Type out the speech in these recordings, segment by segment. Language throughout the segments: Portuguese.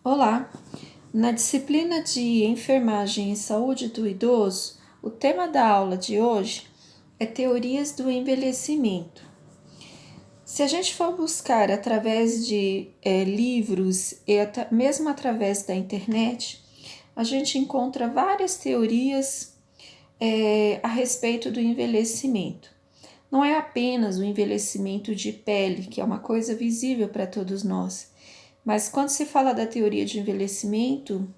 Olá! Na disciplina de Enfermagem e Saúde do Idoso, o tema da aula de hoje é Teorias do Envelhecimento. Se a gente for buscar através de livros e mesmo através da internet, a gente encontra várias teorias a respeito do envelhecimento. Não é apenas o envelhecimento de pele, que é uma coisa visível para todos nós, mas quando se fala da teoria de envelhecimento,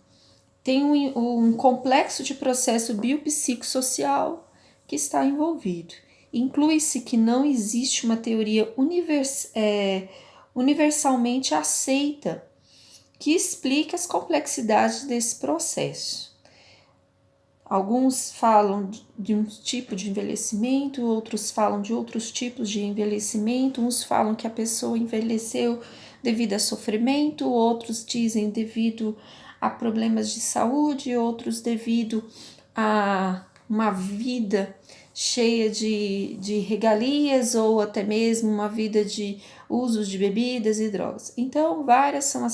tem um complexo de processo biopsicossocial que está envolvido. Inclui-se que não existe uma teoria universalmente aceita que explique as complexidades desse processo. Alguns falam de um tipo de envelhecimento, outros falam de outros tipos de envelhecimento, uns falam que a pessoa envelheceu devido a sofrimento, outros dizem devido a problemas de saúde, outros devido a uma vida cheia de regalias ou até mesmo uma vida de usos de bebidas e drogas. Então, várias são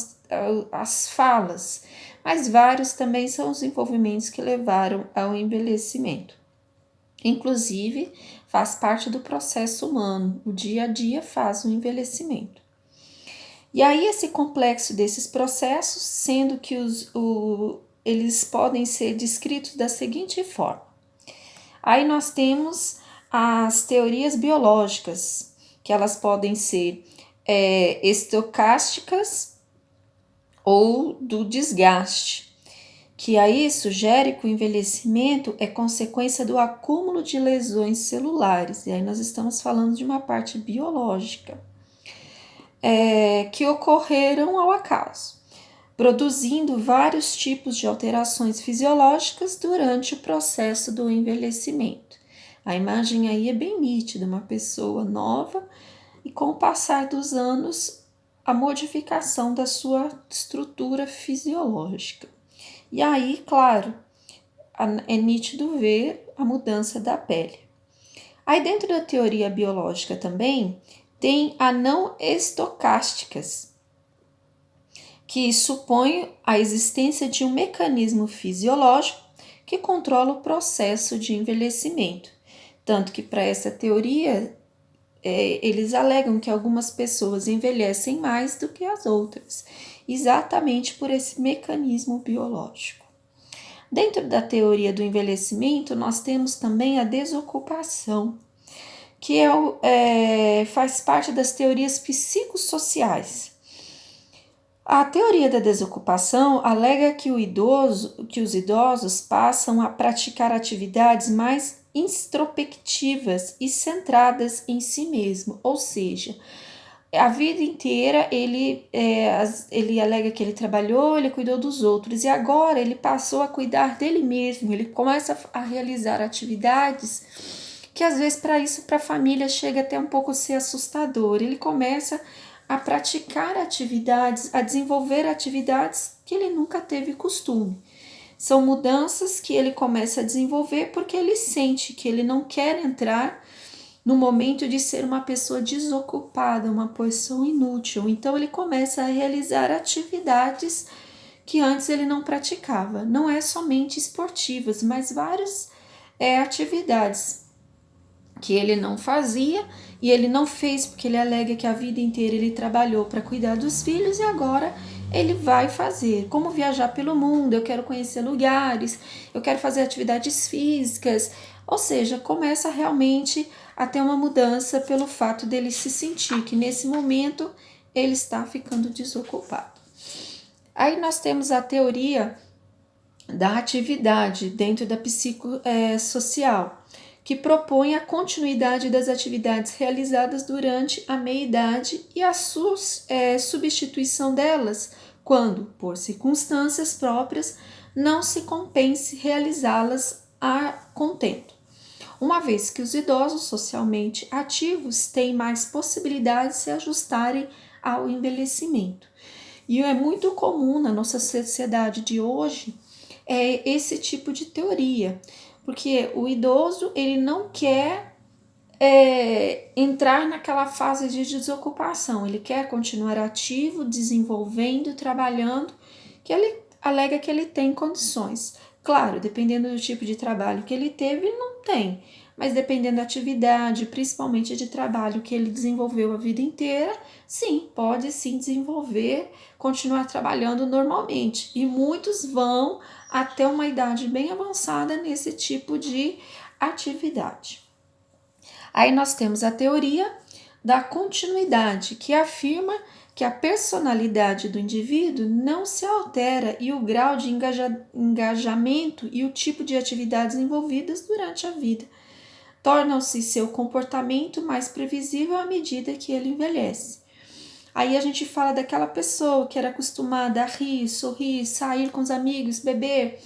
as falas, mas vários também são os envolvimentos que levaram ao envelhecimento. Inclusive, faz parte do processo humano, o dia a dia faz o envelhecimento. E aí, esse complexo desses processos, sendo que eles podem ser descritos da seguinte forma. Aí nós temos as teorias biológicas, que elas podem ser estocásticas ou do desgaste, que aí sugere que o envelhecimento é consequência do acúmulo de lesões celulares, e aí nós estamos falando de uma parte biológica, que ocorreram ao acaso, produzindo vários tipos de alterações fisiológicas durante o processo do envelhecimento. A imagem aí é bem nítida, uma pessoa nova e com o passar dos anos, a modificação da sua estrutura fisiológica. E aí, claro, é nítido ver a mudança da pele. Aí dentro da teoria biológica também tem a não estocásticas, que supõe a existência de um mecanismo fisiológico que controla o processo de envelhecimento. Tanto que para essa teoria, eles alegam que algumas pessoas envelhecem mais do que as outras, exatamente por esse mecanismo biológico. Dentro da teoria do envelhecimento, nós temos também a desocupação, que faz parte das teorias psicossociais. A teoria da desocupação alega que os idosos passam a praticar atividades mais introspectivas e centradas em si mesmo, ou seja, a vida inteira ele alega que ele trabalhou, ele cuidou dos outros e agora ele passou a cuidar dele mesmo, ele começa a realizar atividades que às vezes para a família chega até um pouco a ser assustador, ele começa a praticar atividades, a desenvolver atividades que ele nunca teve costume. São mudanças que ele começa a desenvolver porque ele sente que ele não quer entrar no momento de ser uma pessoa desocupada, uma pessoa inútil. Então ele começa a realizar atividades que antes ele não praticava. Não é somente esportivas, mas várias atividades que ele não fazia e ele não fez porque ele alega que a vida inteira ele trabalhou para cuidar dos filhos e agora ele vai fazer. Como viajar pelo mundo, eu quero conhecer lugares, eu quero fazer atividades físicas, ou seja, começa realmente a ter uma mudança pelo fato dele se sentir que nesse momento ele está ficando desocupado. Aí nós temos a teoria da atividade dentro da psicossocial, que propõe a continuidade das atividades realizadas durante a meia-idade e a substituição delas quando, por circunstâncias próprias, não se compense realizá-las a contento. Uma vez que os idosos socialmente ativos têm mais possibilidades de se ajustarem ao envelhecimento. E é muito comum na nossa sociedade de hoje esse tipo de teoria, porque o idoso ele não quer entrar naquela fase de desocupação. Ele quer continuar ativo, desenvolvendo, trabalhando, que ele alega que ele tem condições. Claro, dependendo do tipo de trabalho que ele teve, não tem. Mas dependendo da atividade, principalmente de trabalho que ele desenvolveu a vida inteira, sim, pode sim desenvolver, continuar trabalhando normalmente. E muitos vão até uma idade bem avançada nesse tipo de atividade. Aí nós temos a teoria da continuidade, que afirma que a personalidade do indivíduo não se altera e o grau de engajamento e o tipo de atividades envolvidas durante a vida tornam-se seu comportamento mais previsível à medida que ele envelhece. Aí a gente fala daquela pessoa que era acostumada a rir, sorrir, sair com os amigos, beber.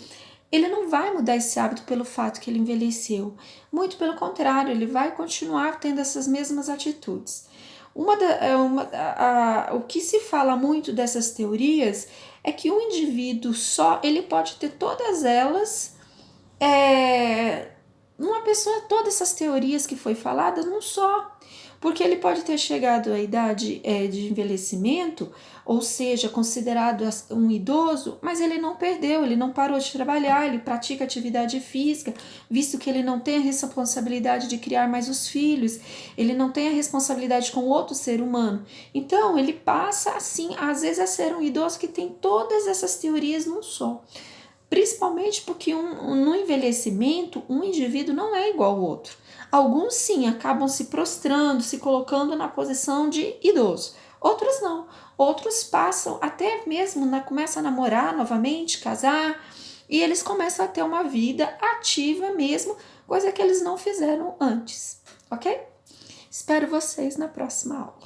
Ele não vai mudar esse hábito pelo fato que ele envelheceu. Muito pelo contrário, ele vai continuar tendo essas mesmas atitudes. O que se fala muito dessas teorias é que um indivíduo só, ele pode ter todas elas, uma pessoa, todas essas teorias que foi falada num só. Porque ele pode ter chegado à idade de envelhecimento, ou seja, considerado um idoso, mas ele não perdeu, ele não parou de trabalhar, ele pratica atividade física, visto que ele não tem a responsabilidade de criar mais os filhos, ele não tem a responsabilidade com outro ser humano. Então, ele passa, assim, às vezes a ser um idoso que tem todas essas teorias num só. Principalmente porque no envelhecimento, um indivíduo não é igual ao outro. Alguns sim acabam se prostrando, se colocando na posição de idoso. Outros não. Outros passam até mesmo, começam a namorar novamente, casar, e eles começam a ter uma vida ativa mesmo, coisa que eles não fizeram antes, ok? Espero vocês na próxima aula.